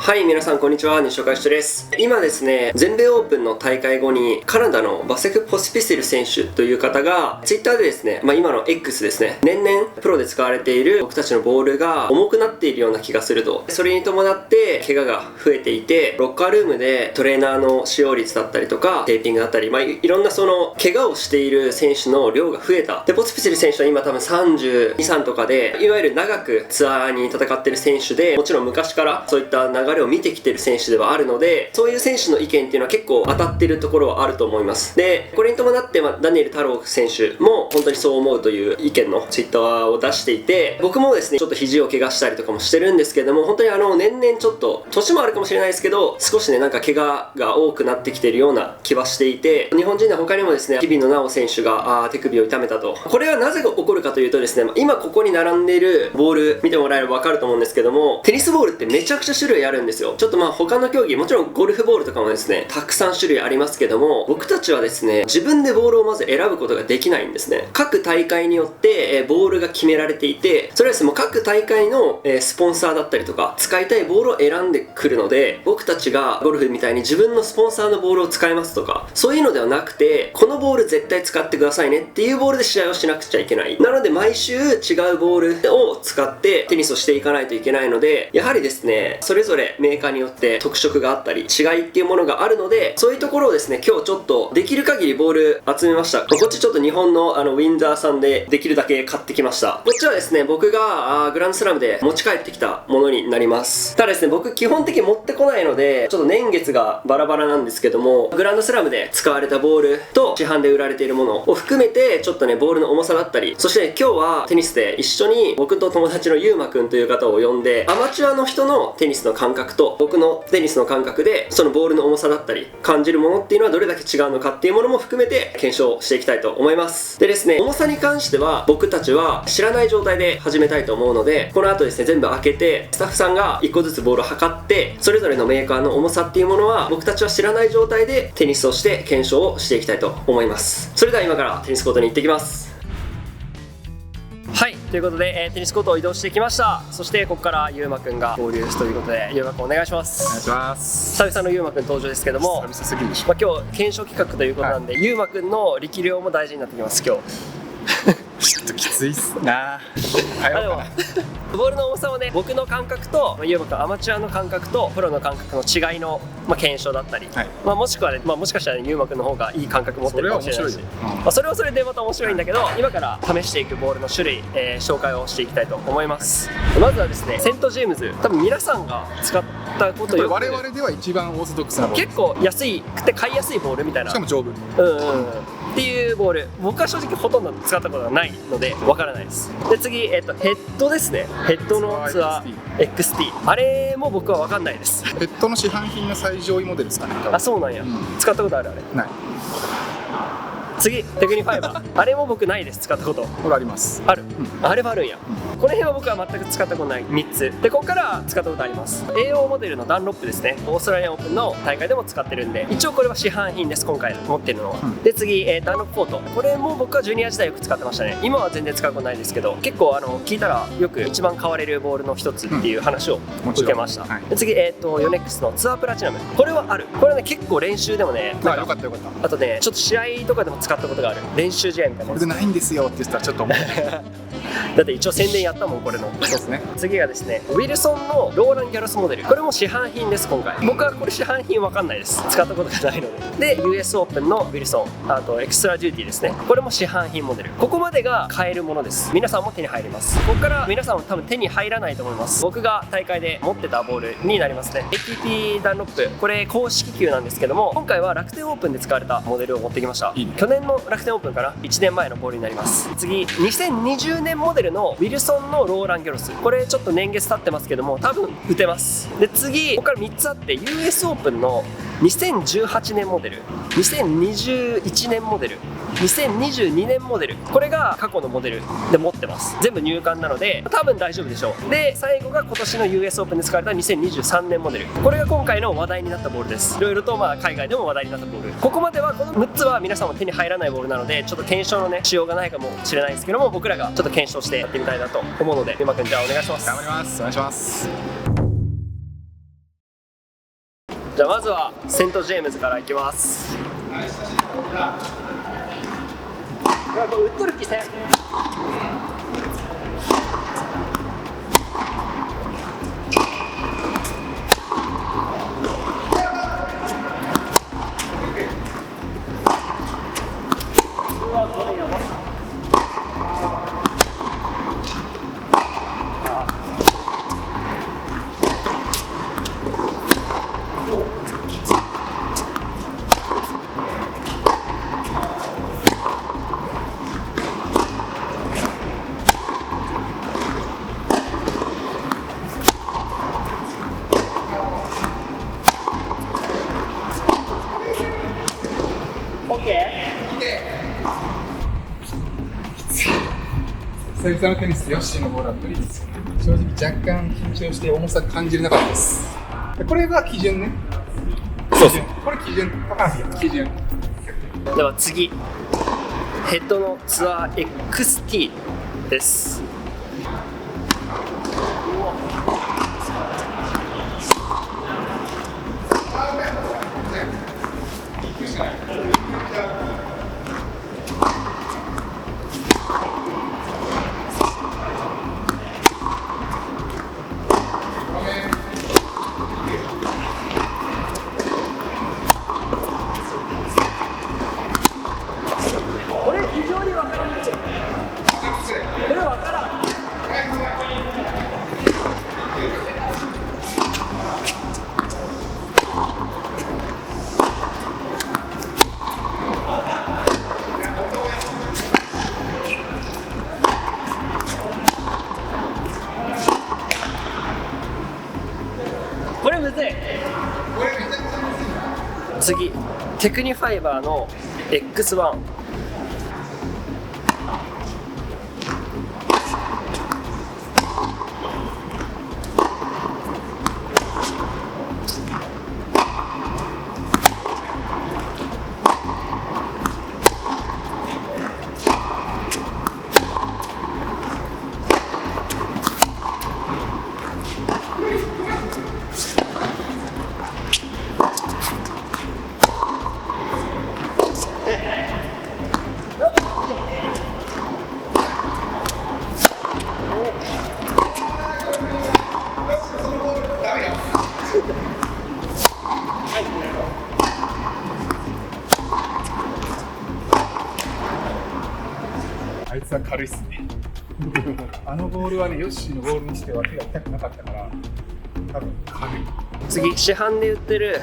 はい、皆さんこんにちは、西岡義人です。今ですね、全米オープンの大会後にカナダのバセク・ポスピシル選手という方が Twitter でですね、今の X ですね、年々プロで使われている僕たちのボールが重くなっているような気がすると。それに伴って怪我が増えていて、ロッカールームでトレーナーの使用率だったりとか、テーピングだったり、いろんなその怪我をしている選手の量が増えた。で、ポスピシル選手は今多分32、3とかで、いわゆる長くツアーに戦っている選手で、もちろん昔からそういった流れを見てきてる選手ではあるので、そういう選手の意見っていうのは結構当たってるところはあると思います。で、これに伴って、ダニエル太郎選手も本当にそう思うという意見のツイッターを出していて、僕もですね、ちょっと肘を怪我したりとかもしてるんですけども、本当に年々ちょっと、年もあるかもしれないですけど、少しね、なんか怪我が多くなってきてるような気はしていて、日本人で他にもですね、日比野直選手が手首を痛めたと。これはなぜ起こるかというとですね、今ここに並んでいるボール見てもらえればわかると思うんですけども、テニスボールってめちゃくちゃ種類あるんですよ。ちょっと他の競技、もちろんゴルフボールとかもですね、たくさん種類ありますけども、僕たちはですね、自分でボールをまず選ぶことができないんですね。各大会によってボールが決められていて、それはですね、もう各大会のスポンサーだったりとか、使いたいボールを選んでくるので、僕たちがゴルフみたいに自分のスポンサーのボールを使いますとか、そういうのではなくて、このボール絶対使ってくださいねっていうボールで試合をしなくちゃいけない。なので毎週違うボールを使ってテニスをしていかないといけないので、やはりですね、それぞれメーカーによって特色があったり違いっていうものがあるので、そういうところをですね、今日ちょっとできる限りボール集めました。こっちちょっと日本のウィンザーさんでできるだけ買ってきました。こっちはですね、僕がグランドスラムで持ち帰ってきたものになります。ただですね、僕基本的に持ってこないので、ちょっと年月がバラバラなんですけども、グランドスラムで使われたボールと市販で売られているものを含めて、ちょっとね、ボールの重さだったり、そして今日はテニスで一緒に僕と友達のゆうまくんという方を呼んで、アマチュアの人のテニスの感覚と僕のテニスの感覚で、そのボールの重さだったり感じるものっていうのはどれだけ違うのかっていうものも含めて検証していきたいと思います。でですね、重さに関しては僕たちは知らない状態で始めたいと思うので、この後ですね、全部開けてスタッフさんが1個ずつボールを測って、それぞれのメーカーの重さっていうものは僕たちは知らない状態でテニスをして検証をしていきたいと思います。それでは今からテニスコートに行ってきます。はい、ということで、テニスコートを移動してきました。そしてここからゆうまくんが合流ということで、ゆうまくんお願いします。お願いします。久々のゆうまくん登場ですけども、久々すぎるでしょ。今日検証企画ということなんで、ゆうまくんの力量も大事になってきます今日。ちょっときついっすな。ボールの重さをね、僕の感覚とゆうまくんアマチュアの感覚とプロの感覚の違いの、検証だったり、もしくはね、もしかしたらゆうまくんの方がいい感覚持ってるかもしれないし、それはそれでまた面白いんだけど、今から試していくボールの種類、紹介をしていきたいと思います。まずはですね、セントジェームズ、多分皆さんが使ったことよく、我々では一番オーソドックスなボール、結構安いくて買いやすいボールみたいな、しかも丈夫っていうボール、僕は正直ほとんど使ったことがないのでわからないです。で次、ヘッドですね。ヘッドのツアー XT、 あれも僕はわかんないです。ヘッドの市販品の最上位モデルですかね。あ、そうなんや、使ったことある？あれない。次、テクニファイバー、あれも僕ないです。使ったことこれあります。ある、あれはあるんや。この辺は僕は全く使ったことない3つで、ここから使ったことあります。 AO モデルのダンロップですね。オーストラリアンオープンの大会でも使ってるんで、一応これは市販品です、今回持ってるのは。で次、ダンロップフォート、これも僕はジュニア時代よく使ってましたね。今は全然使うことないですけど、結構聞いたらよく一番買われるボールの一つっていう話を受けました。で次、ヨネックスのツアープラチナム、これはある。これはね、結構練習でもね、よかったよかった。あとね、ちょっと試合とかでも使ったことがある。練習試合みたいな。これでないんですよって言ったらちょっと思う。だって一応宣伝やったもん、これの。そうですね。次がですね、ウィルソンのローラン・ギャロスモデル、これも市販品です。今回僕はこれ市販品わかんないです、使ったことがないので。で US オープンのウィルソン、あとエクストラデューティーですね、これも市販品モデル。ここまでが買えるものです。皆さんも手に入ります。ここから皆さんは多分手に入らないと思います。僕が大会で持ってたボールになりますね。 ATP ダンロップ、これ公式球なんですけども、今回は楽天オープンで使われたモデルを持ってきました。去年の楽天オープンかな、1年前のボールになります。次、2020年モデルのウィルソンのローラン・ギャロス、これちょっと年月経ってますけども多分打てます。で次、ここから3つあって、 US オープンの2018年モデル、2021年モデル、2022年モデル、これが過去のモデルで持ってます。全部入館なので多分大丈夫でしょう。で最後が今年の US オープンで使われた2023年モデル、これが今回の話題になったボールです。いろいろと海外でも話題になったボール、ここまではこの6つは皆さんも手に入らないボールなので、ちょっと検証のねしようがないかもしれないですけども、僕らがちょっと検証してやってみたいなと思うので、ゆうまくん、じゃあお願いします。頑張ります。お願いします。じゃあまずはセントジェームズからいきます。打っとる気せん。久々のテニス、ヨッシーのボールは無理ですよ。正直若干緊張して重さ感じれなかったです。これが基準ね。そうそう。これ基準。高橋が基準。では次、ヘッドのツアー XT です。これむずい。次、テクニファイバーの X1。あいつは軽いっすね。あのボールはね、ヨッシーのボールにしては手が痛くなかったから、多分軽い。次、市販で売ってる、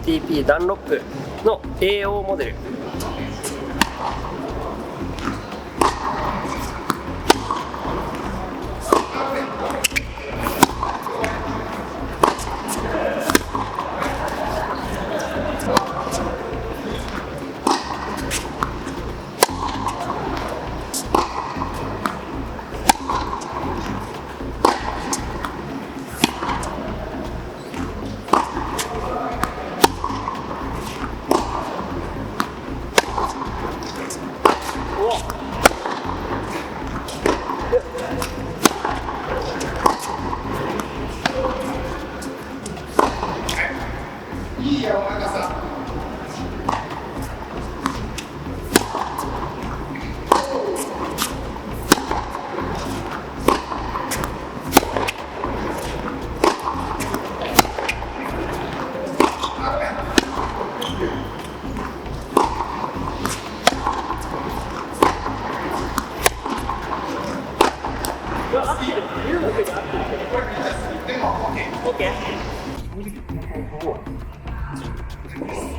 TP ダンロップの AO モデル。いい柔らかさ。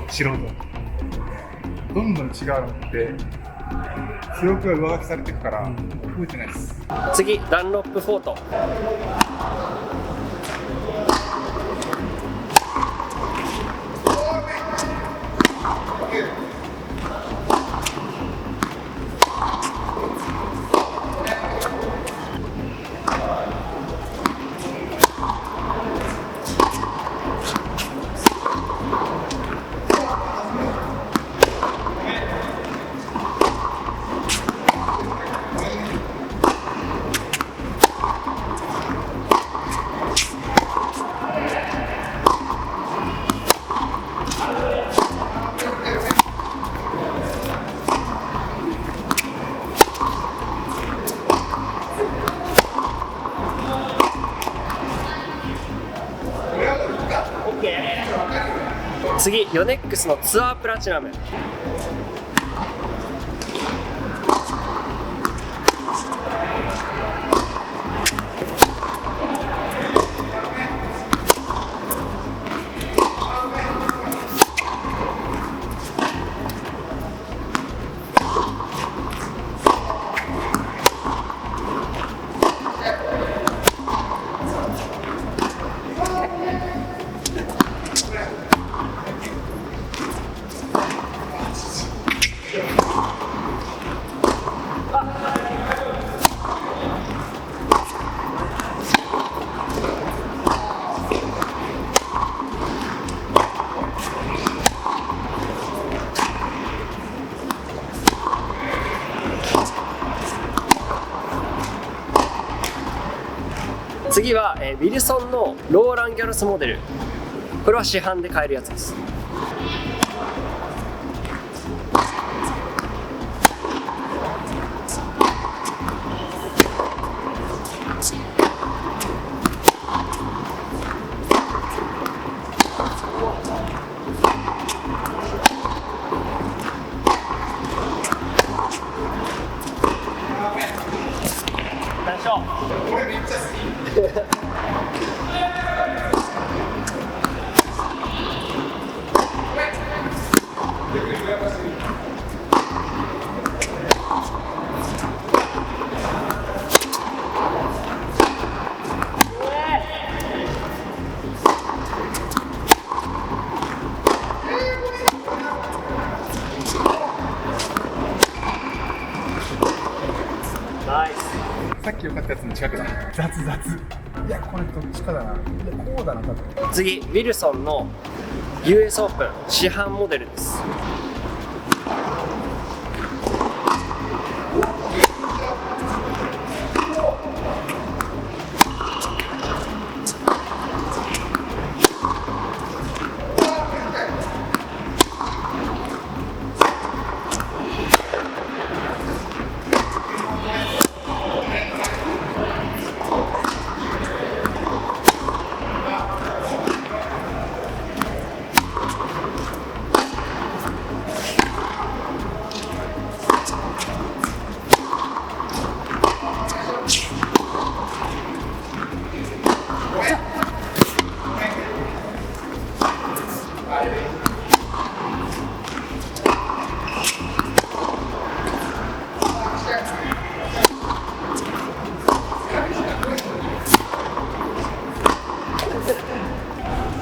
素人どんどん違うのって記録が上書きされていくから覚えてないです。次、ダンロップフォート。ヨネックスのツアープラチナム。次は、ウィルソンのローラン・ギャロスモデル。これは市販で買えるやつです。これめっちゃ好き。ナイス。さっき良かったやつの近くだ。雑。いや、これどっちかだな。いや、こうだな、多分。次、ウィルソンの US オープン市販モデルです。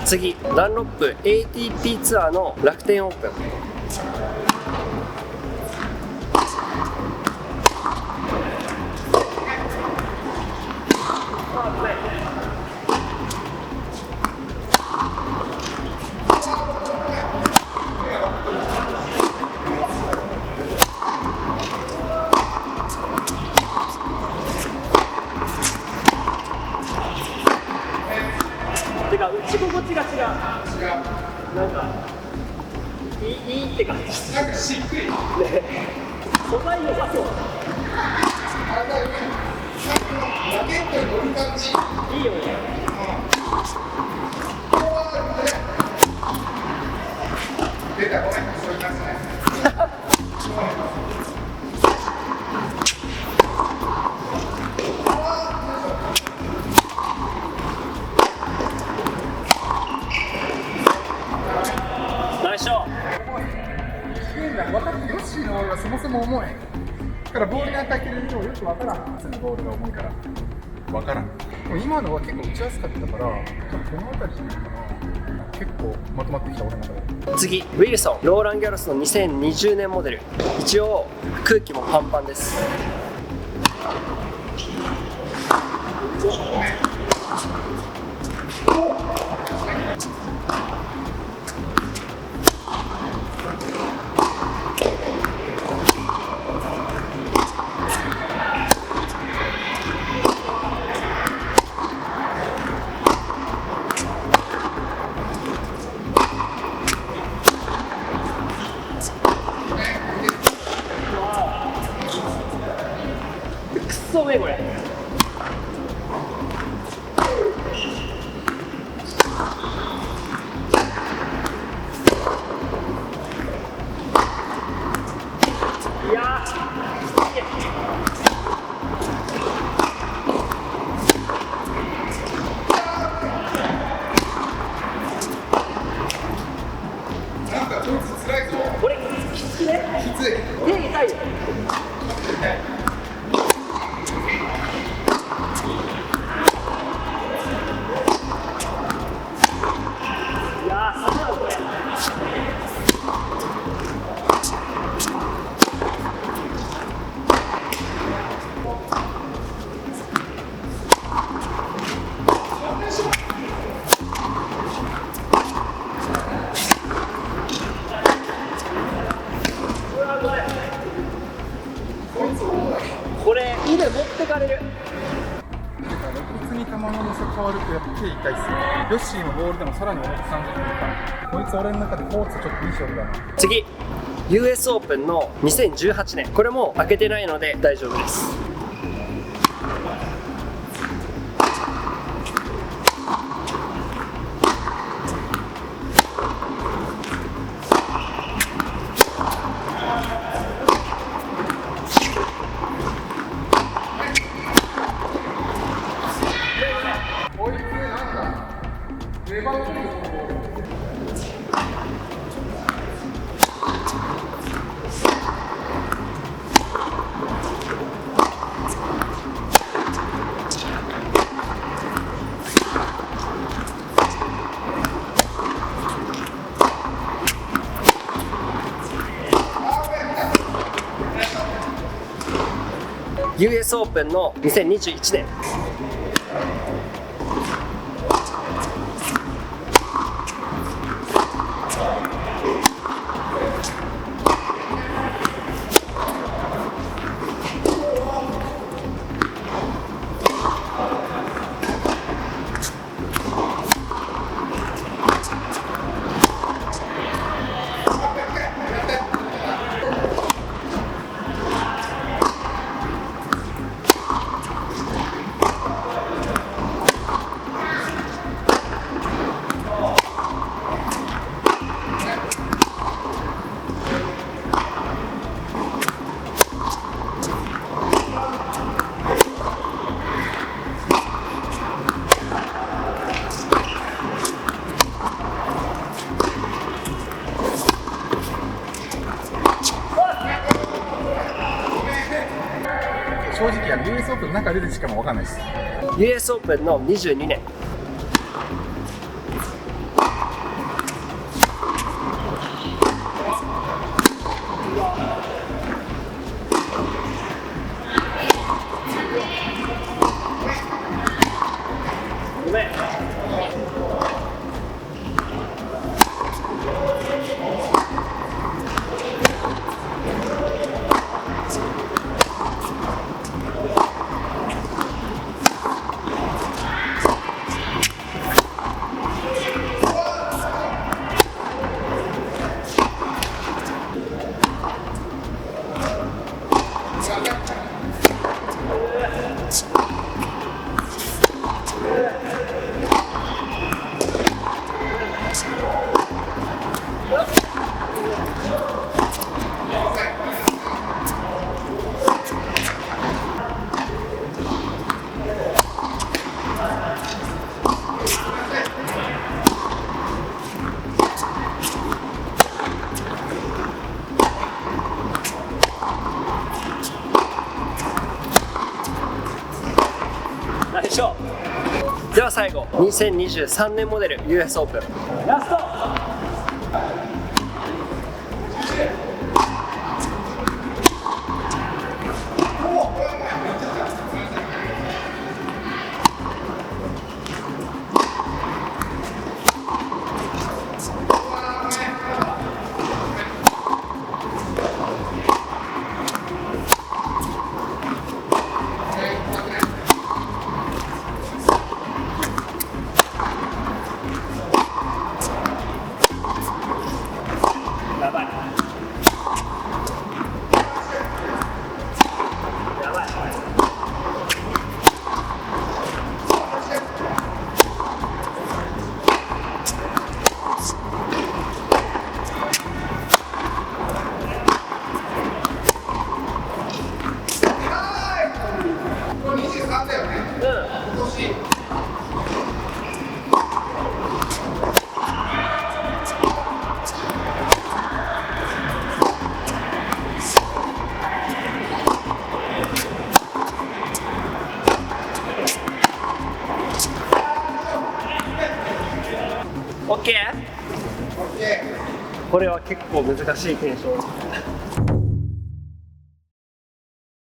次、ダンロップ ATP ツアーの楽天オープン。てか打ち心地が違う。なんかいいって感じ。なんかしっくり。ね、素材良さそう。ラケットに乗る感じ。いいよね。出た、ごめん、そう言いますね。ナイスショッ分かってヨッシーのボールはそもそも重い。だからボールに当たってる量よく分からん。普通のボールが重いから分からん。でも今のは結構打ちやすかったから、この辺りかな。結構まとまってきた俺の中で。ト。次、ウィルソンローラン・ギャロスの2020年モデル。一応空気もパンパンです。くっそうめえこれ。手痛いよ。いやー、すごいこれ。これ腕持ってかれる。普通に球の重さ変わるとやっぱ手痛いっすよ。ヨッシーのボールでもさらに重く感じるから、こいつ俺の中でコーツちょっといい勝負だな。次 US オープンの2018年、これも開けてないので大丈夫です。こいつなんだ、粘ってる。US オープンの2021年。正直US オープンの中でしかも分かんないです。 US オープンの22年。ごめん。ナイスショー。では最後2023年モデル US オープンラスト。これは結構難しい検証。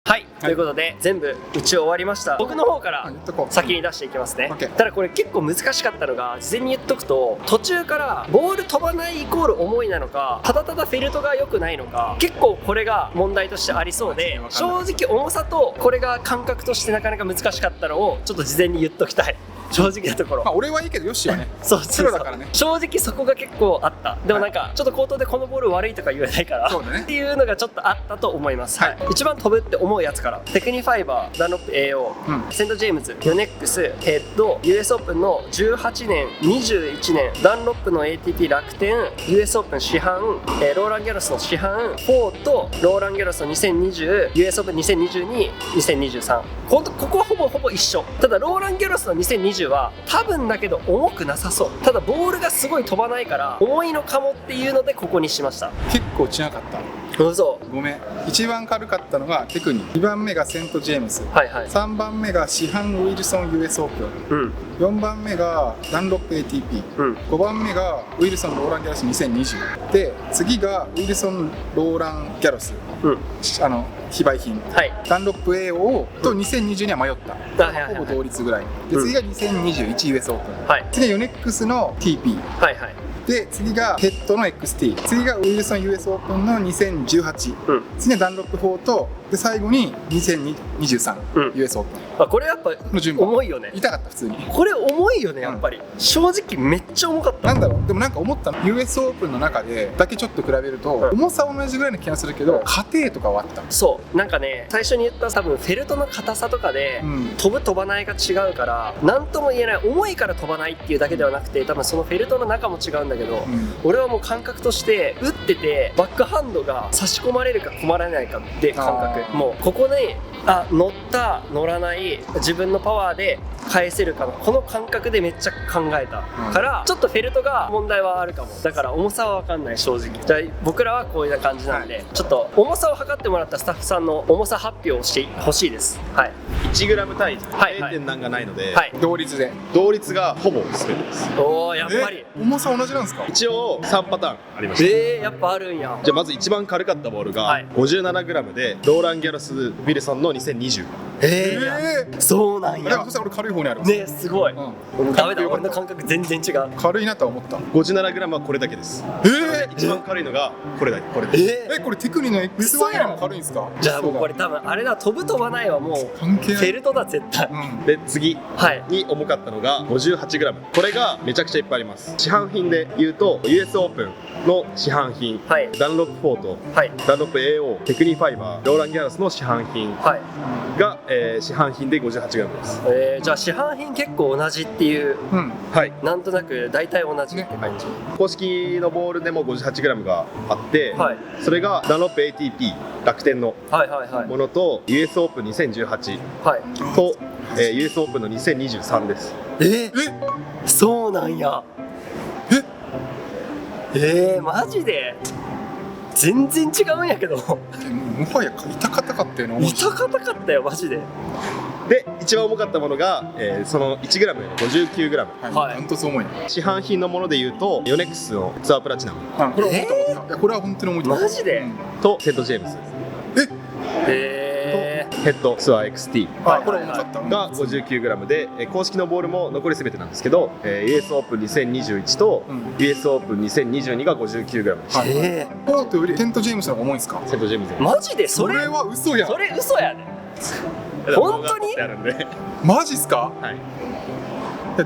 はい、ということで全部打ち終わりました。僕の方から先に出していきますね。ただこれ結構難しかったのが、事前に言っとくと、途中からボール飛ばないイコール重いなのか、ただただフェルトが良くないのか、結構これが問題としてありそうで、正直重さとこれが感覚としてなかなか難しかったのをちょっと事前に言っときたい。正直なところ、まあ俺はいいけどヨッシーはねそうプロだからね。正直そこが結構あった。でもなんかちょっと口頭でこのボール悪いとか言えないから、そうだねっていうのがちょっとあったと思います、はい一番飛ぶって思うやつから、テクニファイバー、ダンロップ AO、セントジェームズ、ヨネックス、ヘッド、 US オープンの18年21年、ダンロップの ATP 楽天、 US オープン市販、ローラン・ギャロスの市販、フォーとローラン・ギャロスの2020、 US オープン2022、2023、ここはほぼ一緒。ただローラン・ギャロスの2020は多分だけど重くなさそう。ただボールがすごい飛ばないから重いのかもっていうのでここにしました。結構落ちなかった。嘘。ごめん。一番軽かったのがテクニ、2番目がセントジェームズ、はいはい、3番目が市販ウィルソン US オープン、4番目がダンロップ ATP、5番目がウィルソンローランギャロス2020で、次がウィルソンローランギャロス、非売品、ダンロップ AO と2020には迷った、ほぼ同率ぐらいで、次が 2021US オープン、次がヨネックスの TP、で次がヘッドの XT、 次がウィルソン US オープンの2018、次がダンロップ4と、で最後に2023、US オープン。これやっぱ重いよね。痛かった普通に。これ重いよねやっぱり、正直めっちゃ重かった。なんだろう、でもなんか思ったの、 US オープンの中でだけちょっと比べると、重さ同じぐらいの気がするけど、過程とかはあった。そうなんかね、最初に言った多分フェルトの硬さとかで、飛ぶ飛ばないが違うから何とも言えない。重いから飛ばないっていうだけではなくて、多分そのフェルトの中も違うんだけど、俺はもう感覚として打っててバックハンドが差し込まれるか込まれないかって感覚、もうここに乗った乗らない、自分のパワーで返せるかのこの感覚でめっちゃ考えたから、ちょっとフェルトが問題はあるかも。だから重さは分かんない。正直じゃあ僕らはこういう感じなんで、ちょっと重さを測ってもらったスタッフさんの重さ発表をしてほしいです。はい、1g 単位 0. 点何がないので、同率で同率がほぼ全てです。おお、やっぱり重さ同じなんですか？一応3パターンありました。やっぱあるんや。じゃあまず一番軽かったボールが 57g で、ローラン・ギャロス・ウィルソンの2020。そうなんや。でもそしたら俺軽い方にあるね、すごい。ダメだ、俺の感覚全然違う。軽いなとは思った。 57g はこれだけです。一番軽いのがこれだけ。これです。これテクニの XY も軽いんですか？じゃあもうこれ多分あれだ、飛ぶ飛ばないはもうフェルトだ絶対。で次に重かったのが 58g。これがめちゃくちゃいっぱいあります。市販品で言うと US オープンの市販品、ダンロップ4とダンロップ AO、 テクニファイバー、ローラン・ギャロスの市販品が、市販品で 58g です。じゃあ市販品結構同じっていう、なんとなく大体同じって感じ。公式のボールでも 58g があって、それがダンロップ ATP 楽天のものと US オープン2018と、US オープンの2023です。そうなんや。マジで全然違うんやけど。もはや痛かったかったよね。痛かったかったよマジで。で一番重かったものが、その 1g より 59g。本当そう重い。市販品のものでいうとヨネックスのツアープラチナム、これは本当に重い。マジで。とセントジェームズヘッドツアー XT が 59g で、公式のボールも残り全てなんですけど、US オープン2021と US オープン2022が 59g でした。ポートよりセントジェームズの方が重いんですか？セントジェームズ。マジで？それは嘘や。それ嘘やね。本当に？マジっすか？はい。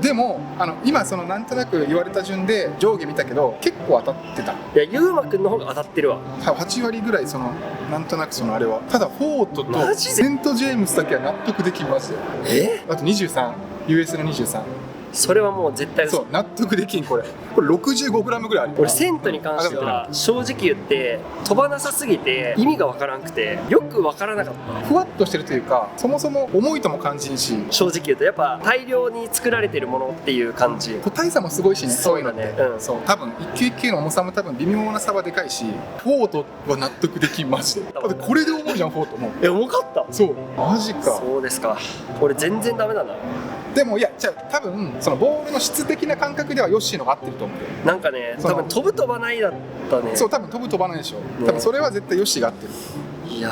でも今そのなんとなく言われた順で上下見たけど結構当たってた。いや、ゆうまくんの方が当たってるわ。8割ぐらいなんとなくあれは。ただフォートとセントジェームズだけは納得できましたよ。あと23、 US の23。それはもう絶対そう納得できん。これ 65g ぐらいある。俺セントに関しては正直言って飛ばなさすぎて意味がわからんくてよくわからなかった。ふわっとしてるというか、そもそも重いとも感じんし、正直言うとやっぱ大量に作られてるものっていう感じ。個体差もすごいしね。そういうのね。そう多分一球一球の重さも多分微妙な差はでかいし、フォートは納得できんマジで。だってこれで重いじゃんフォートも。重かった。そうマジか。そうですか。俺全然ダメだな。でもいやじゃあ多分そのボールの質的な感覚ではヨッシーのが合ってると思うよ。なんかね、多分飛ぶ飛ばないだったね。そう多分飛ぶ飛ばないでしょ、多分それは絶対ヨッシーが合ってる。いや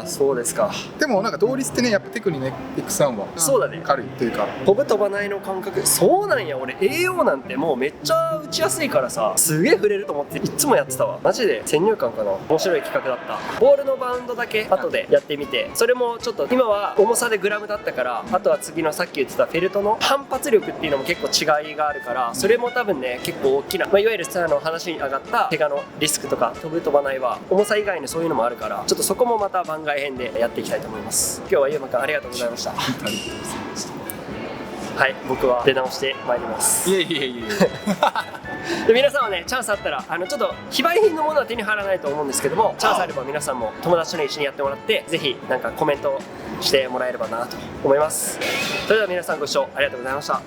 ー、そうですか。でもなんか同率ってね、やっぱテクニの X1 はそうだね、軽いというか、飛ぶ飛ばないの感覚。そうなんや。俺 AO なんてもうめっちゃ打ちやすいからさ、すげえ触れると思っていつもやってたわ。マジで先入観かな。面白い企画だった。ボールのバウンドだけ後でやってみて、それもちょっと今は重さでグラムだったから、あとは次のさっき言ってたフェルトの反発力っていうのも結構違いがあるから、それも多分ね結構大きな、いわゆるさ話に上がった怪我のリスクとか飛ぶ飛ばないは重さ以外にそういうのもあるから、ちょっとそこもまた番外編でやっていきたいと思います。今日はゆうまくんありがとうございました。はい、僕は出直してまいります。いえいえいえで皆さんはね、チャンスあったらちょっと非売品のものは手に入らないと思うんですけども、チャンスあれば皆さんも友達と一緒にやってもらって、ぜひなんかコメントしてもらえればなと思います。それでは皆さんご視聴ありがとうございました。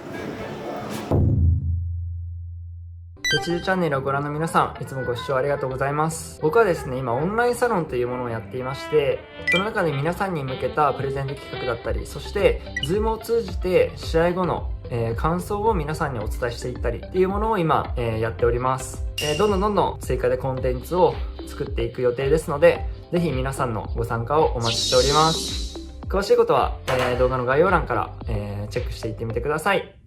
よちるチャンネルをご覧の皆さん、いつもご視聴ありがとうございます。僕はですね、今オンラインサロンというものをやっていまして、その中で皆さんに向けたプレゼント企画だったり、そして Zoom を通じて試合後の感想を皆さんにお伝えしていったりっていうものを今、やっております。どんどん追加でコンテンツを作っていく予定ですので、ぜひ皆さんのご参加をお待ちしております。詳しいことは、動画の概要欄から、チェックしていってみてください。